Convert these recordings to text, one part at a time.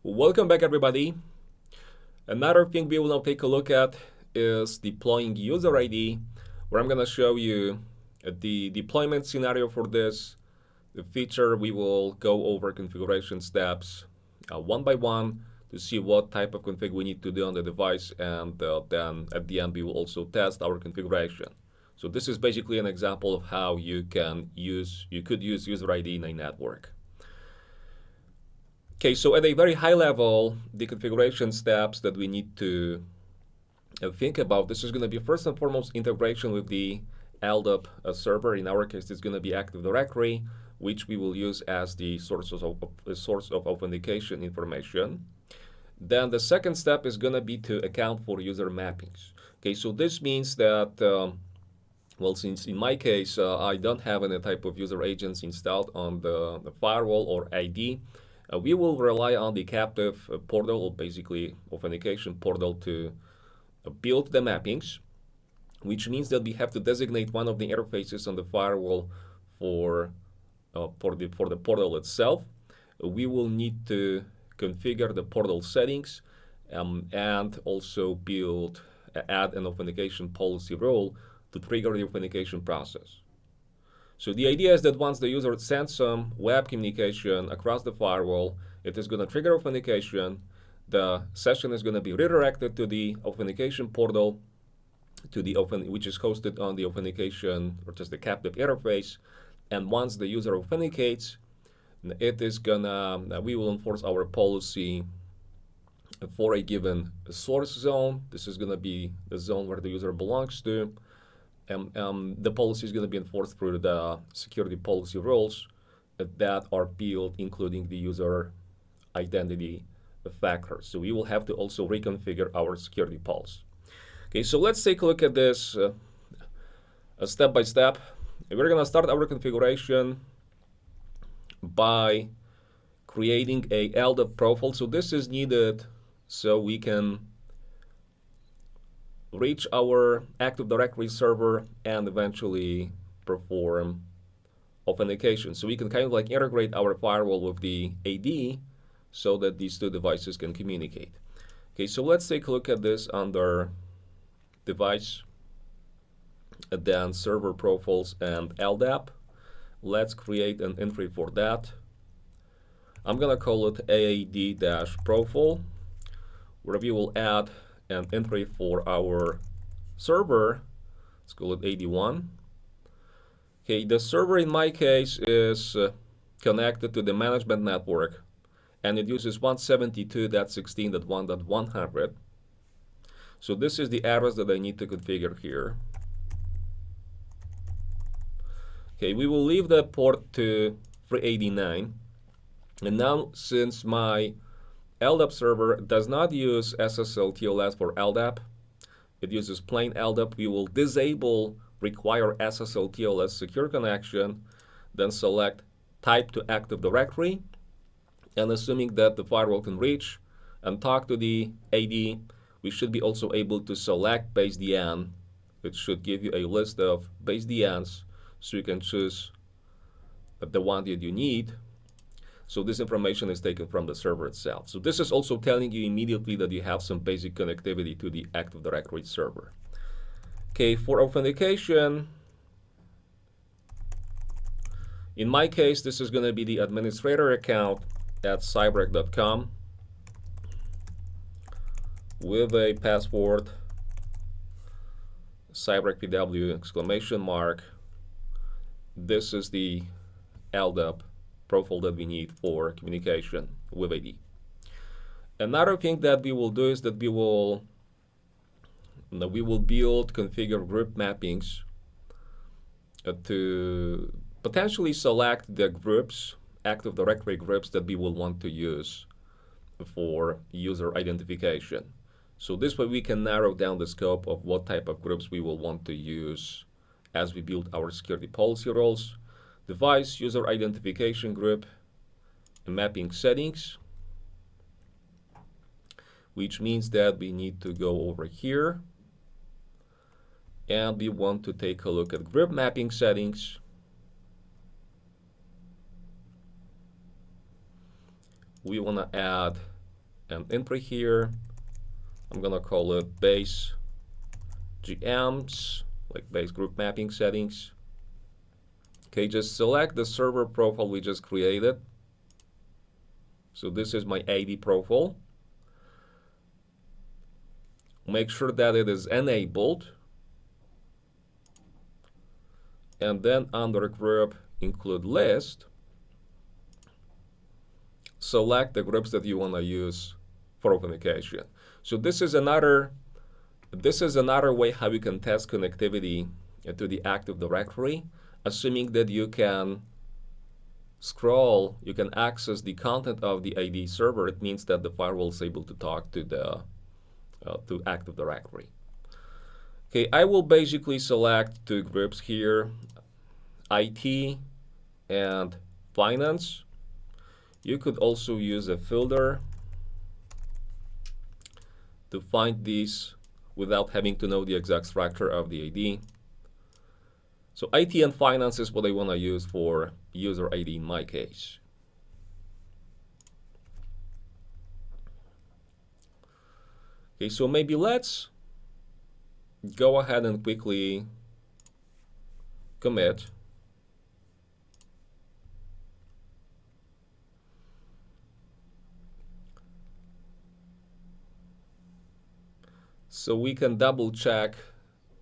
Welcome back, everybody. Another thing we will now take a look at is deploying user ID, where I'm going to show you the deployment scenario for this. The feature, we will go over configuration steps one by one to see what type of config we need to do on the device, and then at the end we will also test our configuration. So this is basically an example of how you could use user ID in a network. Okay, so at a very high level, the configuration steps that we need to think about, this is going to be first and foremost integration with the LDAP server. In our case, it's going to be Active Directory, which we will use as the source of authentication information. Then the second step is going to be to account for user mappings. Okay, so this means that, well, since in my case, I don't have any type of user agents installed on the firewall or ID, we will rely on the captive portal, or basically authentication portal, to build the mappings, which means that we have to designate one of the interfaces on the firewall for the portal itself. We will need to configure the portal settings and also add an authentication policy rule to trigger the authentication process. So the idea is that once the user sends some web communication across the firewall, it is going to trigger authentication. The session is going to be redirected to the authentication portal, which is hosted on the authentication, or just the captive interface. And once the user authenticates, we will enforce our policy for a given source zone. This is going to be the zone where the user belongs to. The policy is going to be enforced through the security policy rules that are built, including the user identity factors. So we will have to also reconfigure our security policy. Okay, so let's take a look at this step by step. We're going to start our configuration by creating a LDAP profile. So this is needed so we can reach our Active Directory server and eventually perform authentication. So we can kind of like integrate our firewall with the AD so that these two devices can communicate. Okay, so let's take a look at this under device, then server profiles and LDAP. Let's create an entry for that. I'm gonna call it AAD-profile, where we will add an entry for our server. Let's call it AD1. Okay, the server in my case is connected to the management network, and it uses 172.16.1.100. So this is the address that I need to configure here. Okay, we will leave the port to 389. And now, since my LDAP server does not use SSL TLS for LDAP, it uses plain LDAP, we will disable require SSL TLS secure connection, then select type to Active Directory, and assuming that the firewall can reach and talk to the AD, we should be also able to select base DN. It should give you a list of base DNs, so you can choose the one that you need. So this information is taken from the server itself. So this is also telling you immediately that you have some basic connectivity to the Active Directory server. Okay, for authentication, in my case, this is going to be the administrator account at cybrec.com with a password CybrecPW exclamation mark. This is the LDAP profile that we need for communication with AD. Another thing that we will do is that we will build configure group mappings to potentially select the groups, Active Directory groups, that we will want to use for user identification. So this way we can narrow down the scope of what type of groups we will want to use as we build our security policy roles. Device user identification group mapping settings, which means that we need to go over here and we want to take a look at group mapping settings. We want to add an entry here. I'm going to call it base GMs, like base group mapping settings. Okay, just select the server profile we just created. So this is my AD profile. Make sure that it is enabled. And then under group include list, select the groups that you want to use for authentication. So this is another way how you can test connectivity to the Active Directory, assuming that you can scroll, you can access the content of the AD server. It means that the firewall is able to talk to the to Active Directory. Okay, I will basically select two groups here, IT and finance. You could also use a filter to find these without having to know the exact structure of the AD. So IT and finance is what I want to use for user ID in my case. Okay, so maybe let's go ahead and quickly commit. So we can double check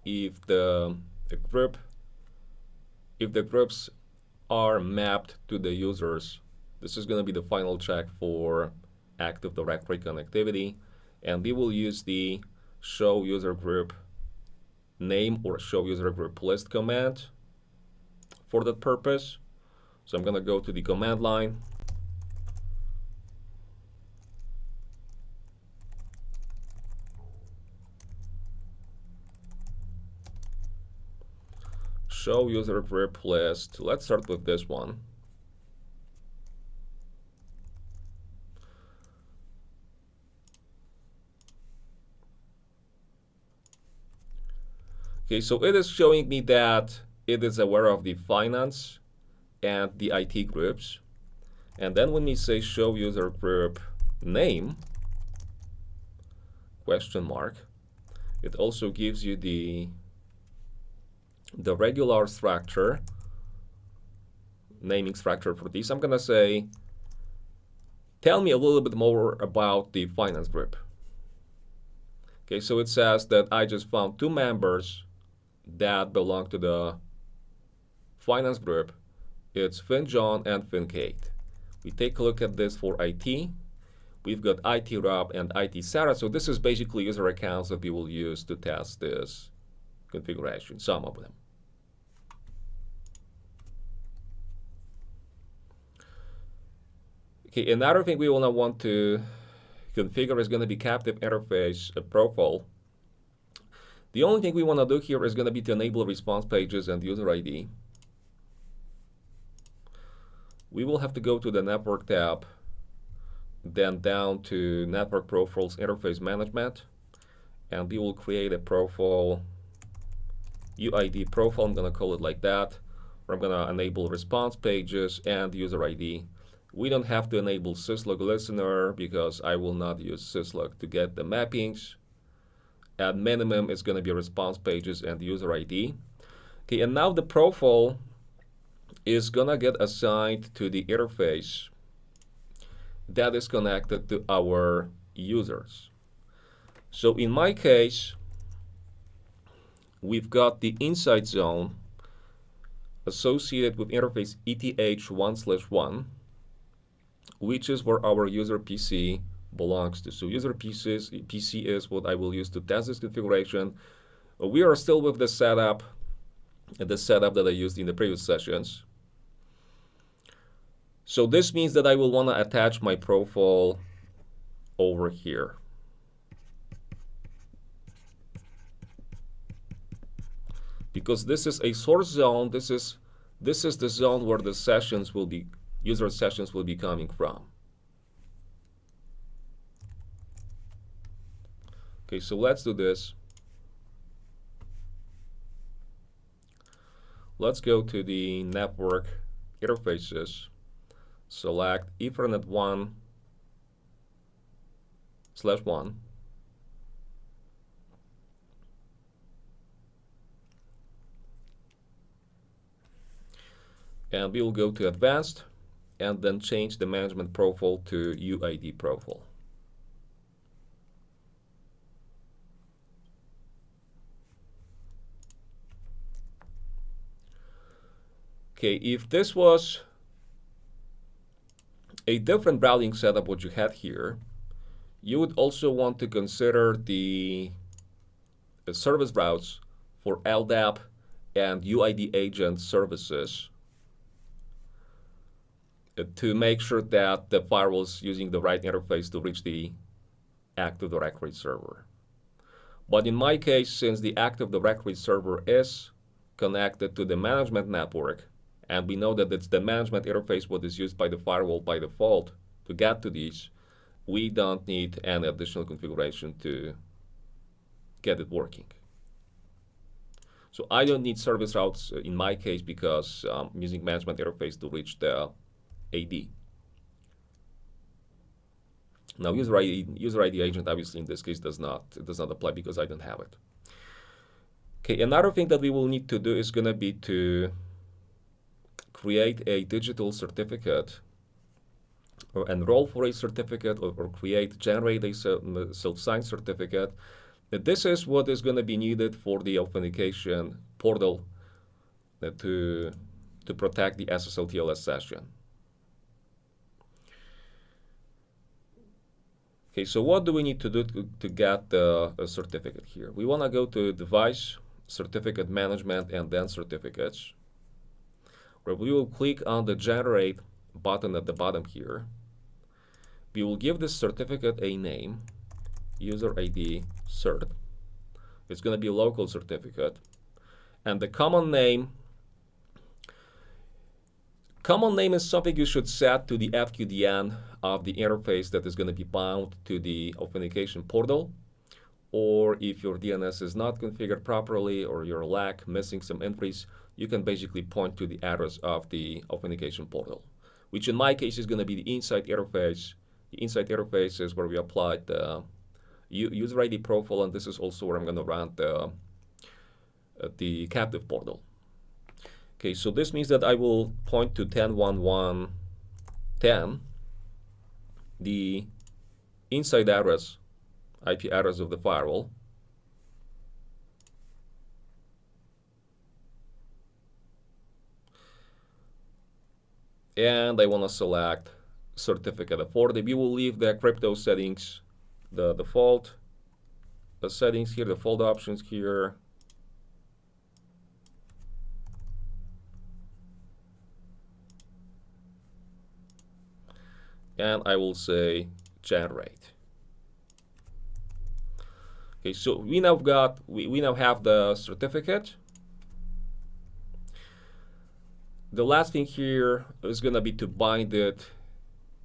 if the groups are mapped to the users. This is going to be the final check for Active Directory connectivity, and we will use the show user group name or show user group list command for that purpose. So I'm going to go to the command line. Show user group list. Let's start with this one. Okay, so it is showing me that it is aware of the finance and the IT groups. And then when we say show user group name, question mark, it also gives you the regular structure, naming structure for this. I'm going to say, tell me a little bit more about the finance group. Okay, so it says that I just found two members that belong to the finance group. It's FinJohn and FinKate. We take a look at this for IT. We've got IT Rob and IT Sarah. So this is basically user accounts that we will use to test this configuration, some of them. Okay, another thing we will want to configure is going to be captive interface profile. The only thing we want to do here is going to be to enable response pages and user ID. We will have to go to the network tab, then down to network profiles interface management, and we will create a profile, UID profile, I'm going to call it like that, where I'm going to enable response pages and user ID. We don't have to enable syslog listener because I will not use syslog to get the mappings. At minimum, it's going to be response pages and user ID. Okay, and now the profile is going to get assigned to the interface that is connected to our users. So in my case, we've got the inside zone associated with interface ETH1/1, which is where our user PC belongs to. So user PC is what I will use to test this configuration. We are still with the setup that I used in the previous sessions. So this means that I will want to attach my profile over here. Because this is a source zone, this is the zone where the sessions will be, user sessions will be coming from. Okay, so let's do this. Let's go to the network interfaces, select Ethernet 1/1, and we will go to advanced and then change the management profile to UID profile. Okay, if this was a different routing setup what you had here, you would also want to consider the service routes for LDAP and UID agent services to make sure that the firewall is using the right interface to reach the Active Directory server. But in my case, since the Active Directory server is connected to the management network, and we know that it's the management interface what is used by the firewall by default to get to these, we don't need any additional configuration to get it working. So I don't need service routes in my case because I'm using management interface to reach the AD. Now user ID agent obviously in this case does not apply because I don't have it. Okay, another thing that we will need to do is going to be to create a digital certificate or enroll for a certificate or generate a self-signed certificate. This is what is going to be needed for the authentication portal to protect the SSL TLS session. Okay, so what do we need to do to get a certificate here? We want to go to Device, Certificate Management, and then Certificates, where we will click on the Generate button at the bottom here. We will give this certificate a name, User ID Cert. It's going to be a local certificate. And the common name is something you should set to the FQDN of the interface that is going to be bound to the authentication portal. Or if your DNS is not configured properly or you're missing some entries, you can basically point to the address of the authentication portal, which in my case is going to be the inside interface. The inside interface is where we applied the user ID profile, and this is also where I'm going to run the captive portal. Okay, so this means that I will point to 10.1.1.10, the inside address, IP address of the firewall. And I want to select certificate authority. We will leave the crypto settings, the default settings here, the default options here. And I will say generate. Okay, so we now have the certificate. The last thing here is going to be to bind it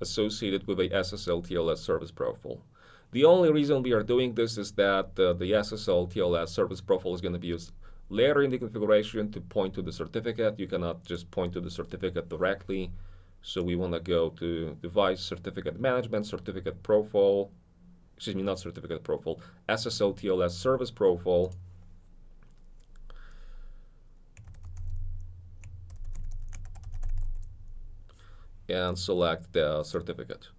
associated with a SSL TLS service profile. The only reason we are doing this is that the SSL TLS service profile is going to be used later in the configuration to point to the certificate. You cannot just point to the certificate directly. So we want to go to Device Certificate Management, Certificate Profile, excuse me, not Certificate Profile, SSL TLS Service Profile. And select the certificate.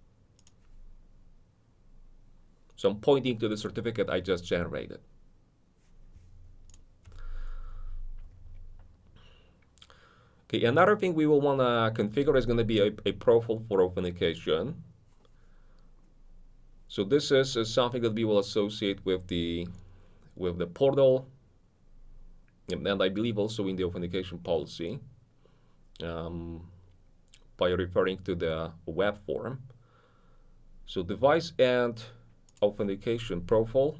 So I'm pointing to the certificate I just generated. Okay, another thing we will want to configure is going to be a profile for authentication. So this is something that we will associate with the portal, and I believe also in the authentication policy by referring to the web form. So device and authentication profile.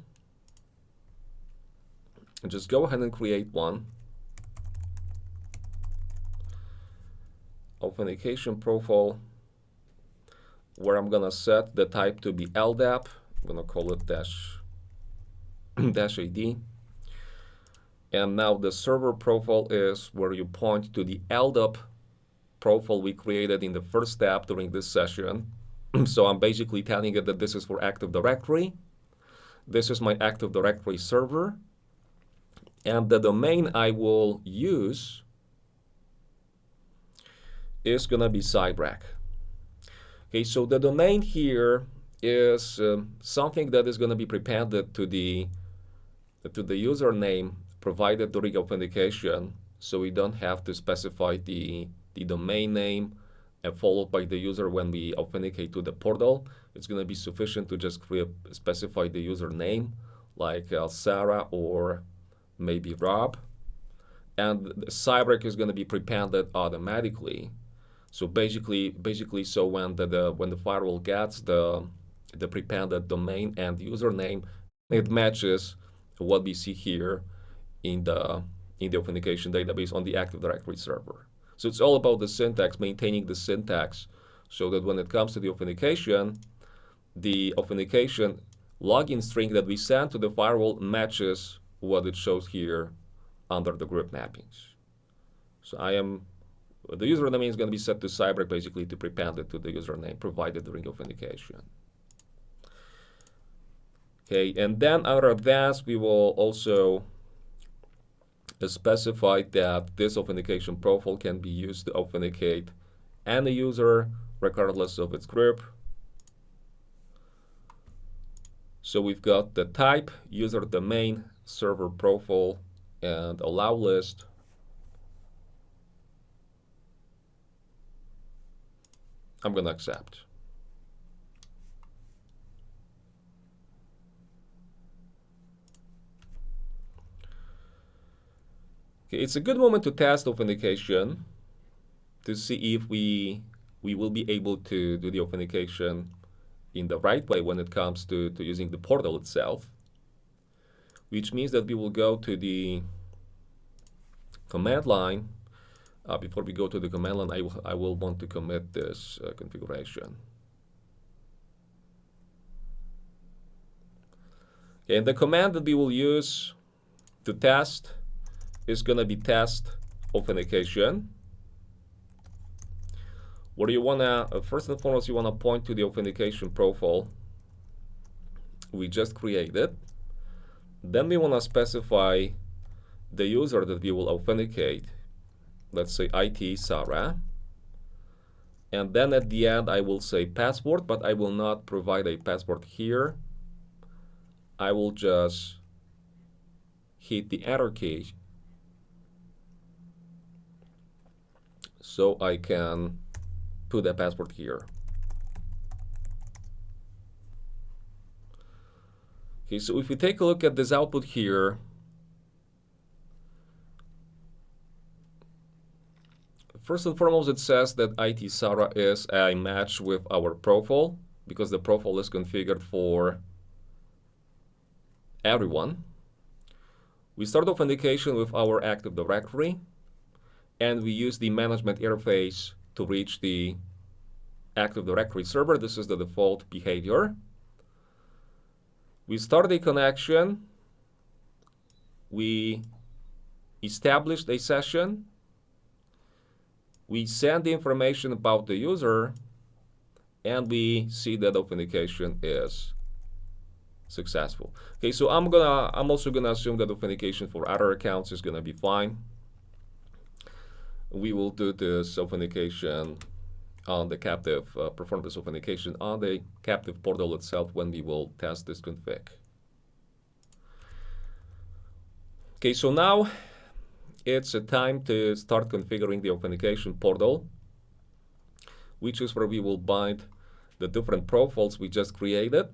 And just go ahead and create one. Authentication profile, where I'm gonna set the type to be LDAP. I'm gonna call it dash AD. And now the server profile is where you point to the LDAP profile we created in the first step during this session. So I'm basically telling it that this is for Active Directory. This is my Active Directory server. And the domain I will use is going to be Cybrec. Okay, so the domain here is something that is going to be prepended to the username provided during authentication, so we don't have to specify the domain name and followed by the user when we authenticate to the portal. It's going to be sufficient to just specify the username, like Sarah or maybe Rob, and Cybrec is going to be prepended automatically. So basically, so when the firewall gets the prepended domain and username, it matches what we see here in the authentication database on the Active Directory server. So it's all about the syntax, maintaining the syntax, so that when it comes to the authentication login string that we send to the firewall matches what it shows here under the group mappings. So the username is going to be set to Cybrec basically to prepend it to the username provided during authentication. Okay, and then under advanced, we will also specify that this authentication profile can be used to authenticate any user regardless of its group. So we've got the type, user domain, server profile, and allow list. I'm going to accept. Okay, it's a good moment to test authentication to see if we will be able to do the authentication in the right way when it comes to using the portal itself, which means that we will go to the command line. Before we go to the command line, I will want to commit this configuration. Okay, and the command that we will use to test is going to be test authentication, where you want to, first and foremost, you want to point to the authentication profile we just created. Then we want to specify the user that we will authenticate. Let's say IT Sarah. And then at the end, I will say password, but I will not provide a password here. I will just hit the enter key so I can put a password here. Okay, so if we take a look at this output here, first and foremost, it says that IT Sarah is a match with our profile because the profile is configured for everyone. We start authentication with our Active Directory, and we use the management interface to reach the Active Directory server. This is the default behavior. We start a connection. We established a session. We send the information about the user, and we see that authentication is successful. Okay, so I'm also gonna assume that authentication for other accounts is gonna be fine. We will do this authentication on the captive, perform this authentication on the captive portal itself when we will test this config. Okay, so now it's a time to start configuring the authentication portal, which is where we will bind the different profiles we just created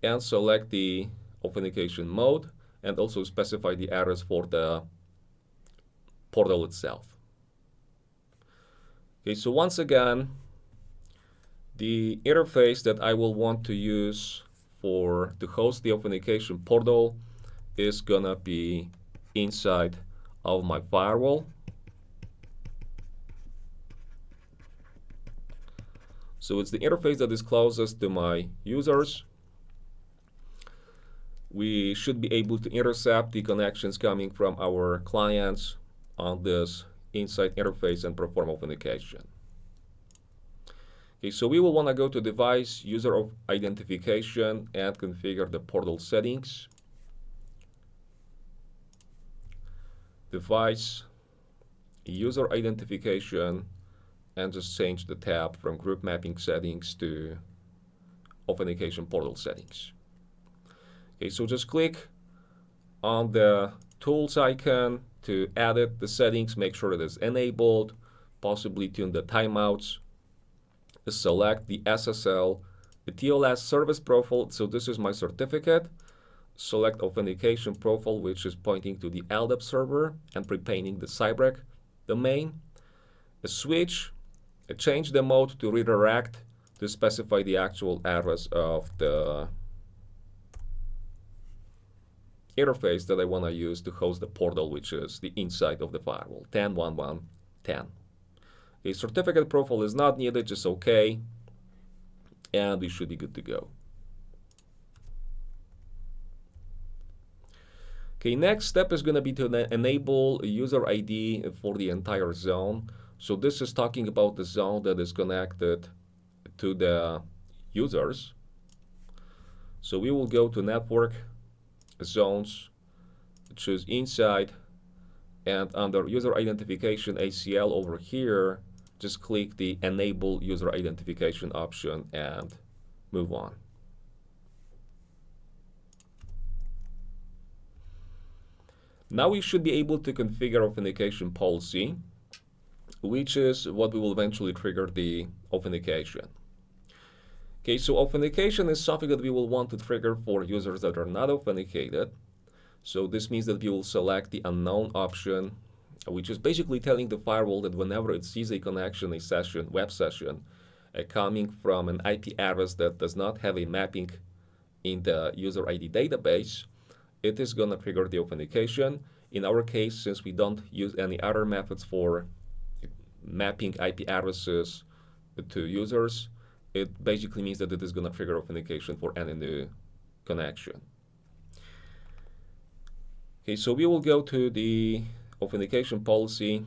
and select the authentication mode and also specify the address for the portal itself. Okay, so once again, the interface that I will want to use to host the authentication portal is gonna be inside of my firewall. So it's the interface that is closest to my users. we should be able to intercept the connections coming from our clients on this inside interface and perform authentication. Okay, so we will want to go to device user of identification and configure the portal settings. Device user identification, and just change the tab from group mapping settings to authentication portal settings. Okay, so just click on the tools icon to edit the settings, make sure it is enabled, possibly tune the timeouts, select the SSL, the TLS service profile, so this is my certificate, select authentication profile, which is pointing to the LDAP server and prepainting the Cybrec domain, a switch, change the mode to redirect to specify the actual address of the interface that I want to use to host the portal, which is the inside of the firewall, 10.1.1.10. A certificate profile is not needed, just OK, and we should be good to go. Okay, next step is going to be to enable a user ID for the entire zone. So this is talking about the zone that is connected to the users. So we will go to network zones, choose inside, and under user identification ACL over here, just click the enable user identification option and move on. Now we should be able to configure authentication policy, which is what we will eventually trigger the authentication. Okay, so authentication is something that we will want to trigger for users that are not authenticated. So this means that we will select the unknown option, which is basically telling the firewall that whenever it sees a connection, a session, web session, coming from an IP address that does not have a mapping in the user ID database, it is going to trigger the authentication. In our case, since we don't use any other methods for mapping IP addresses to users, it basically means that it is going to trigger authentication for any new connection. Okay, so we will go to the authentication policy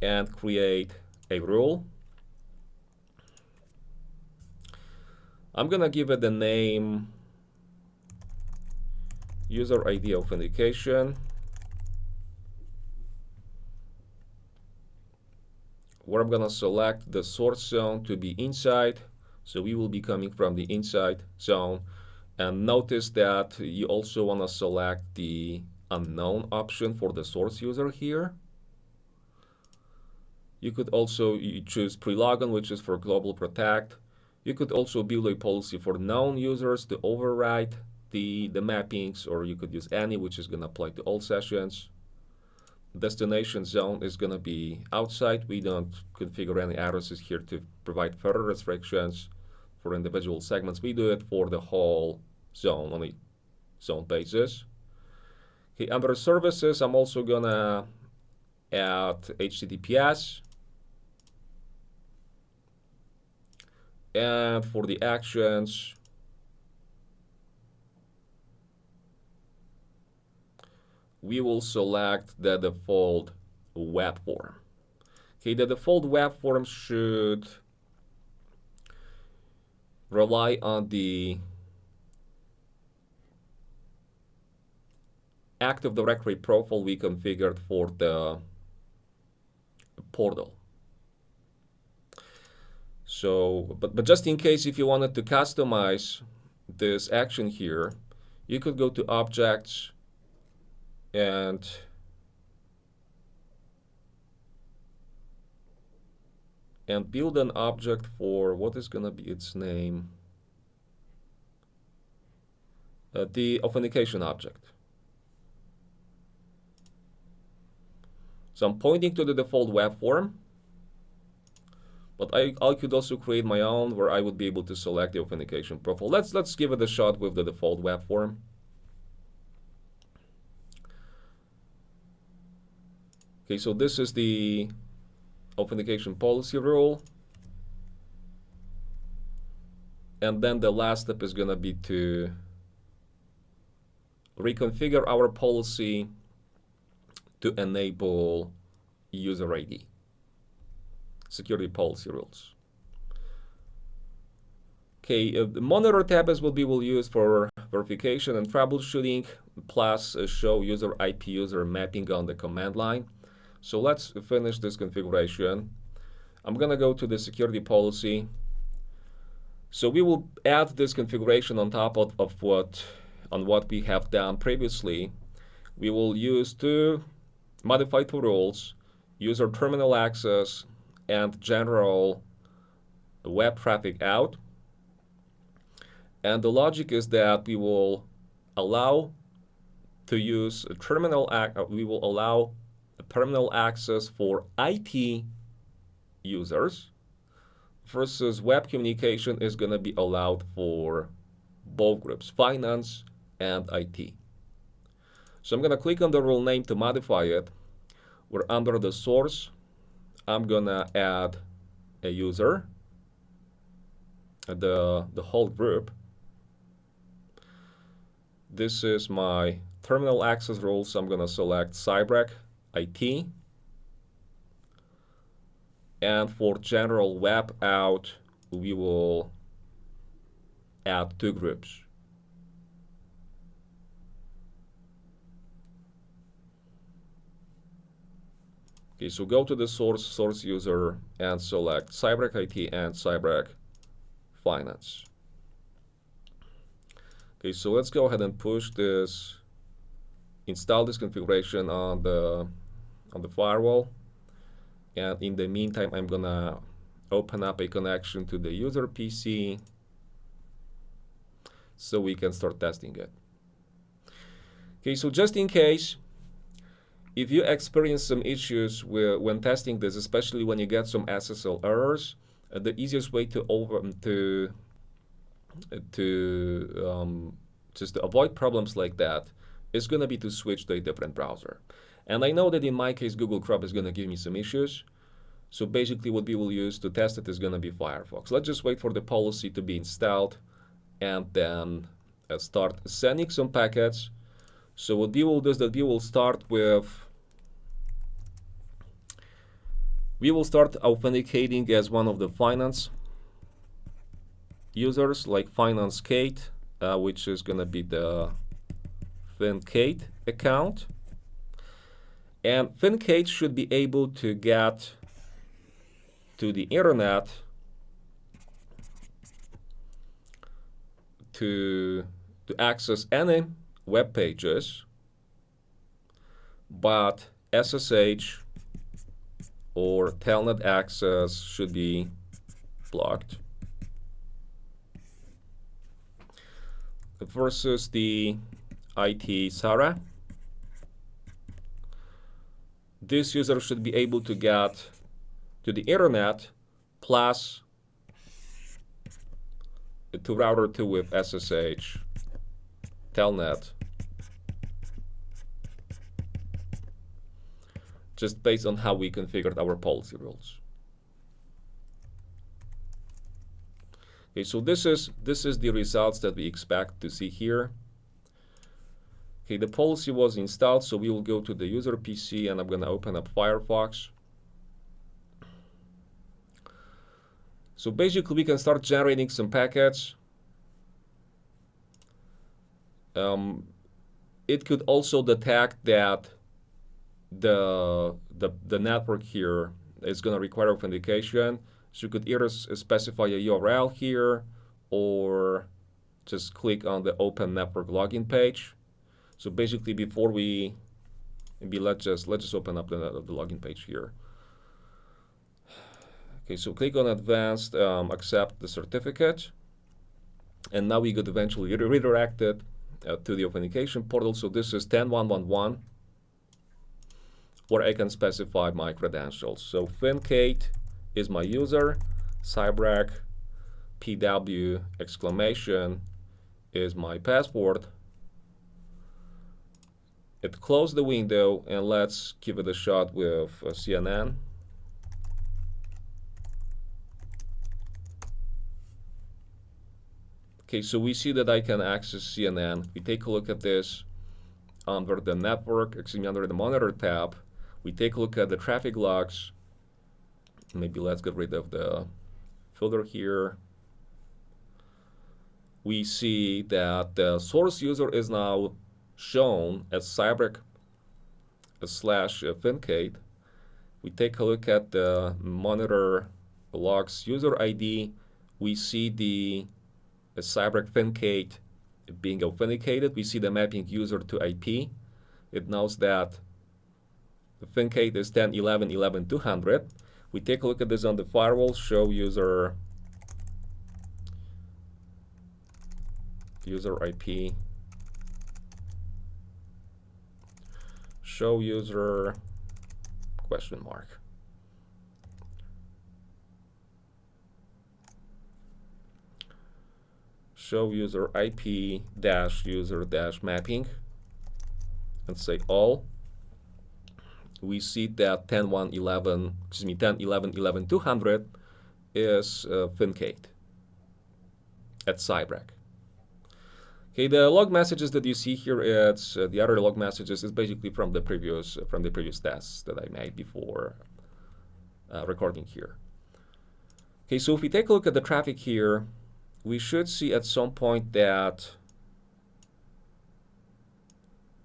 and create a rule. I'm going to give it the name user ID authentication, where I'm going to select the source zone to be inside. So we will be coming from the inside zone. And notice that you also want to select the unknown option for the source user here. You could also choose pre-login, which is for global protect. You could also build a policy for known users to override the mappings, or you could use any, which is going to apply to all sessions. Destination zone is going to be outside. We don't configure any addresses here to provide further restrictions for individual segments. We do it for the whole zone on a zone basis. Okay, under services, I'm also going to add HTTPS. And for the actions, we will select the default web form. Okay, the default web form should rely on the Active Directory profile we configured for the portal. So, but just in case if you wanted to customize this action here, you could go to Objects and build an object for what is going to be its name, the authentication object. So I'm pointing to the default web form, but I could also create my own where I would be able to select the authentication profile. Let's give it a shot with the default web form. Okay, so this is the authentication policy rule. And then the last step is going to be to reconfigure our policy to enable user ID, security policy rules. Okay, the monitor tab is what we will use for verification and troubleshooting, plus show user IP user mapping on the command line. So let's finish this configuration. I'm gonna go to the security policy. So we will add this configuration on top of what we have done previously. We will use modify two rules, user terminal access and general web traffic out. And the logic is that we will allow to use we will allow a terminal access for IT users versus web communication is going to be allowed for both groups, finance and IT. So I'm going to click on the rule name to modify it. We're under the source. I'm going to add a user, the whole group. This is my terminal access rule, so I'm going to select Cybrec IT. And for general web out, we will add two groups. Okay, so go to the source user and select Cybrec IT and Cybrec Finance. Okay, so let's go ahead and push this, install this configuration on the firewall. And in the meantime, I'm gonna open up a connection to the user PC so we can start testing it. Okay, so just in case, if you experience some issues when testing this, especially when you get some SSL errors, the easiest way to avoid problems like that is going to be to switch to a different browser. And I know that in my case, Google Chrome is going to give me some issues. So basically what we will use to test it is going to be Firefox. Let's just wait for the policy to be installed and then start sending some packets. So what we will do is that we will start authenticating as one of the finance users, like finance Kate, which is going to be the FinKate account. And FinKate should be able to get to the internet to access any web pages, but SSH or telnet access should be blocked. Versus the IT Sarah, this user should be able to get to the internet plus to router 2 with SSH, telnet, just based on how we configured our policy rules. Okay, so this is the results that we expect to see here. Okay, the policy was installed, so we will go to the user PC and I'm going to open up Firefox. So basically we can start generating some packets. It could also detect that the network here is going to require authentication. So you could either specify a URL here or just click on the open network login page. So basically before let's just open up the login page here. Okay, so click on advanced, accept the certificate, and now we could eventually redirect it to the authentication portal. So this is 10111, where I can specify my credentials. So FinKate is my user, Cybrec PW exclamation is my password. It closed the window, and let's give it a shot with CNN. Okay, so we see that I can access CNN. We take a look at this. under the under the monitor tab, we take a look at the traffic logs. Maybe let's get rid of the filter here. We see that the source user is now shown as Cybrec /authenticate. We take a look at the monitor logs user ID. We see the Cybrec authenticate being authenticated. We see the mapping user to IP. It knows that authenticate is 10.11.11.200. We take a look at this on the firewall, show user IP, show user question mark. Show user IP dash user dash mapping and say all. We see that 10.11.11.200 is authenticate at Cybrec. Okay, the log messages that you see here, it's the other log messages is basically from the previous tests that I made before recording here. Okay, so if we take a look at the traffic here, we should see at some point that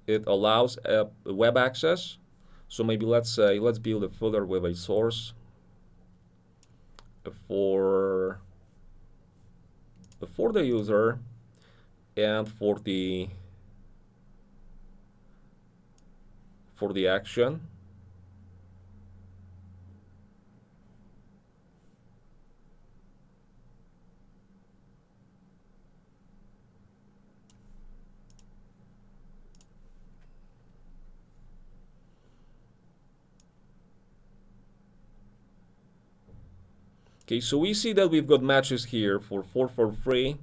it allows web access. So maybe let's build a folder with a source for the user and for the action. Okay, so we see that we've got matches here for 443.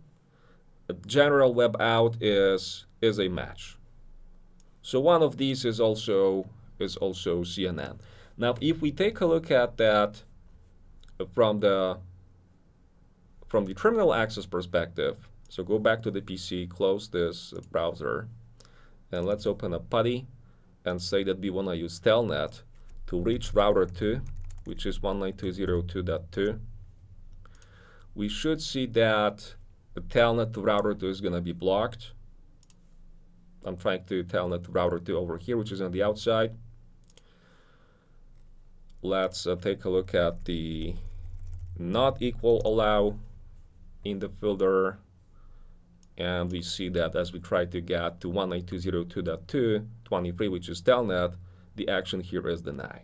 A general web out is a match. So one of these is also CNN. Now, if we take a look at that from the terminal access perspective, so go back to the PC, close this browser, and let's open a PuTTY and say that we want to use telnet to reach router 2, which is 192.0.2.2. We should see that the telnet to router 2 is going to be blocked. I'm trying to telnet to router 2 over here, which is on the outside. Let's take a look at the not equal allow in the filter. And we see that as we try to get to 192.0.2.2.23, which is telnet, the action here is deny.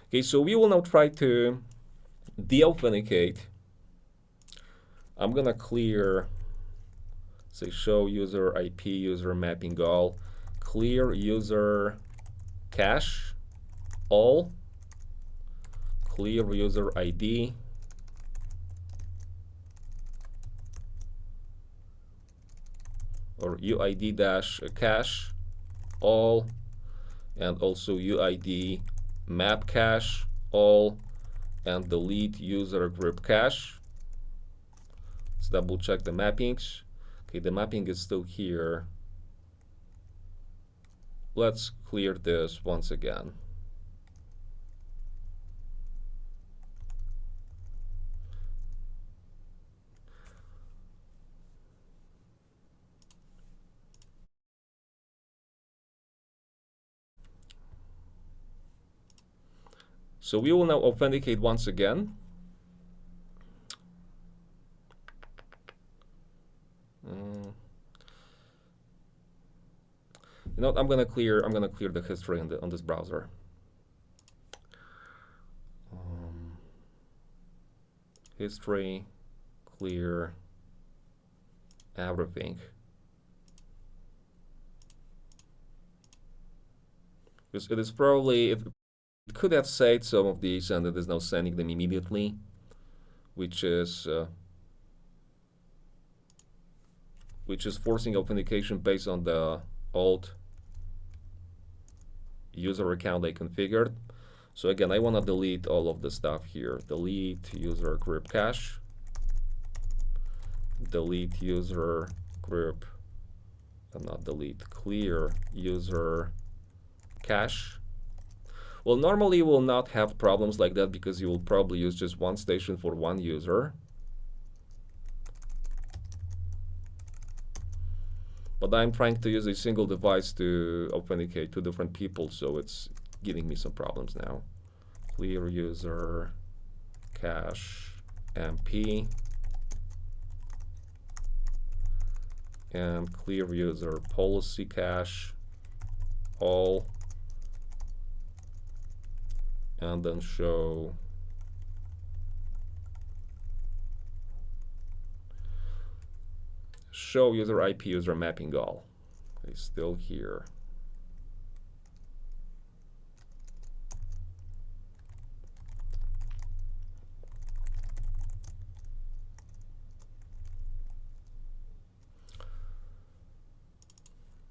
Okay, so we will now try to de-authenticate. I'm going to clear, say, show user IP, user mapping all, clear user cache, all, clear user ID, or UID dash cache, all, and also UID map cache, all, and delete user group cache. Let's double check the mappings. Okay, the mapping is still here. Let's clear this once again. So we will now authenticate once again. You know what, I'm gonna clear the history on this browser. History, clear everything. Because it is probably, it could have saved some of these and it is now sending them immediately, which is forcing authentication based on the old user account I configured. So again, I want to delete all of the stuff here. Delete user group cache, delete user group not delete, clear user cache. Well, normally you will not have problems like that because you will probably use just one station for one user. But I'm trying to use a single device to authenticate 2 different people, so it's giving me some problems now. Clear user cache MP and clear user policy cache all, and then show user IP user mapping all. It's still here.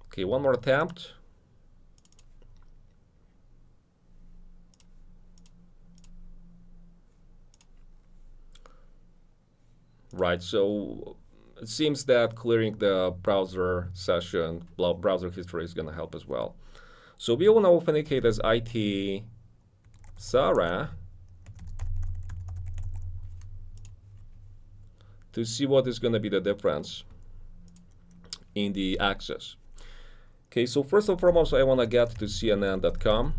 Okay, one more attempt. Right, so it seems that clearing the browser session, browser history is going to help as well. So we will now authenticate as IT Sarah to see what is going to be the difference in the access. Okay, so first and foremost, I want to get to cnn.com,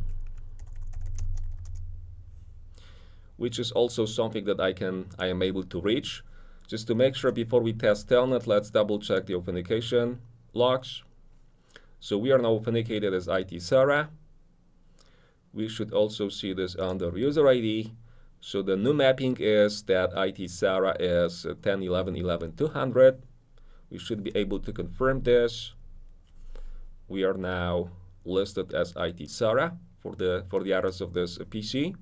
which is also something that I am able to reach. Just to make sure before we test telnet, let's double check the authentication logs. So we are now authenticated as IT Sarah. We should also see this under user ID. So the new mapping is that IT Sarah is 10.11.11.200. We should be able to confirm this. We are now listed as IT Sarah for the address of this PC.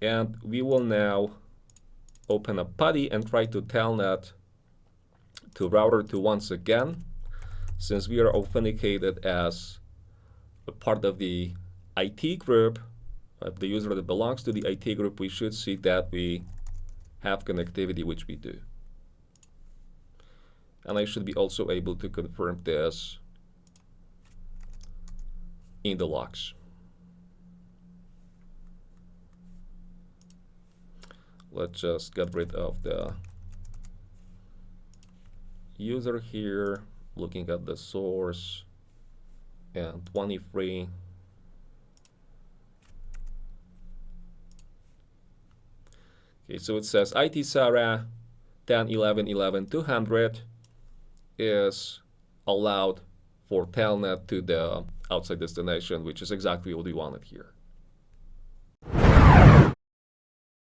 And we will now open a PuTTY and try to telnet to router 2 once again. Since we are authenticated as a part of the IT group, the user that belongs to the IT group, we should see that we have connectivity, which we do. And I should be also able to confirm this in the logs. Let's just get rid of the user here, looking at the source, and 23. Okay, so it says IT Sarah 10.11.11.200 is allowed for telnet to the outside destination, which is exactly what we wanted here.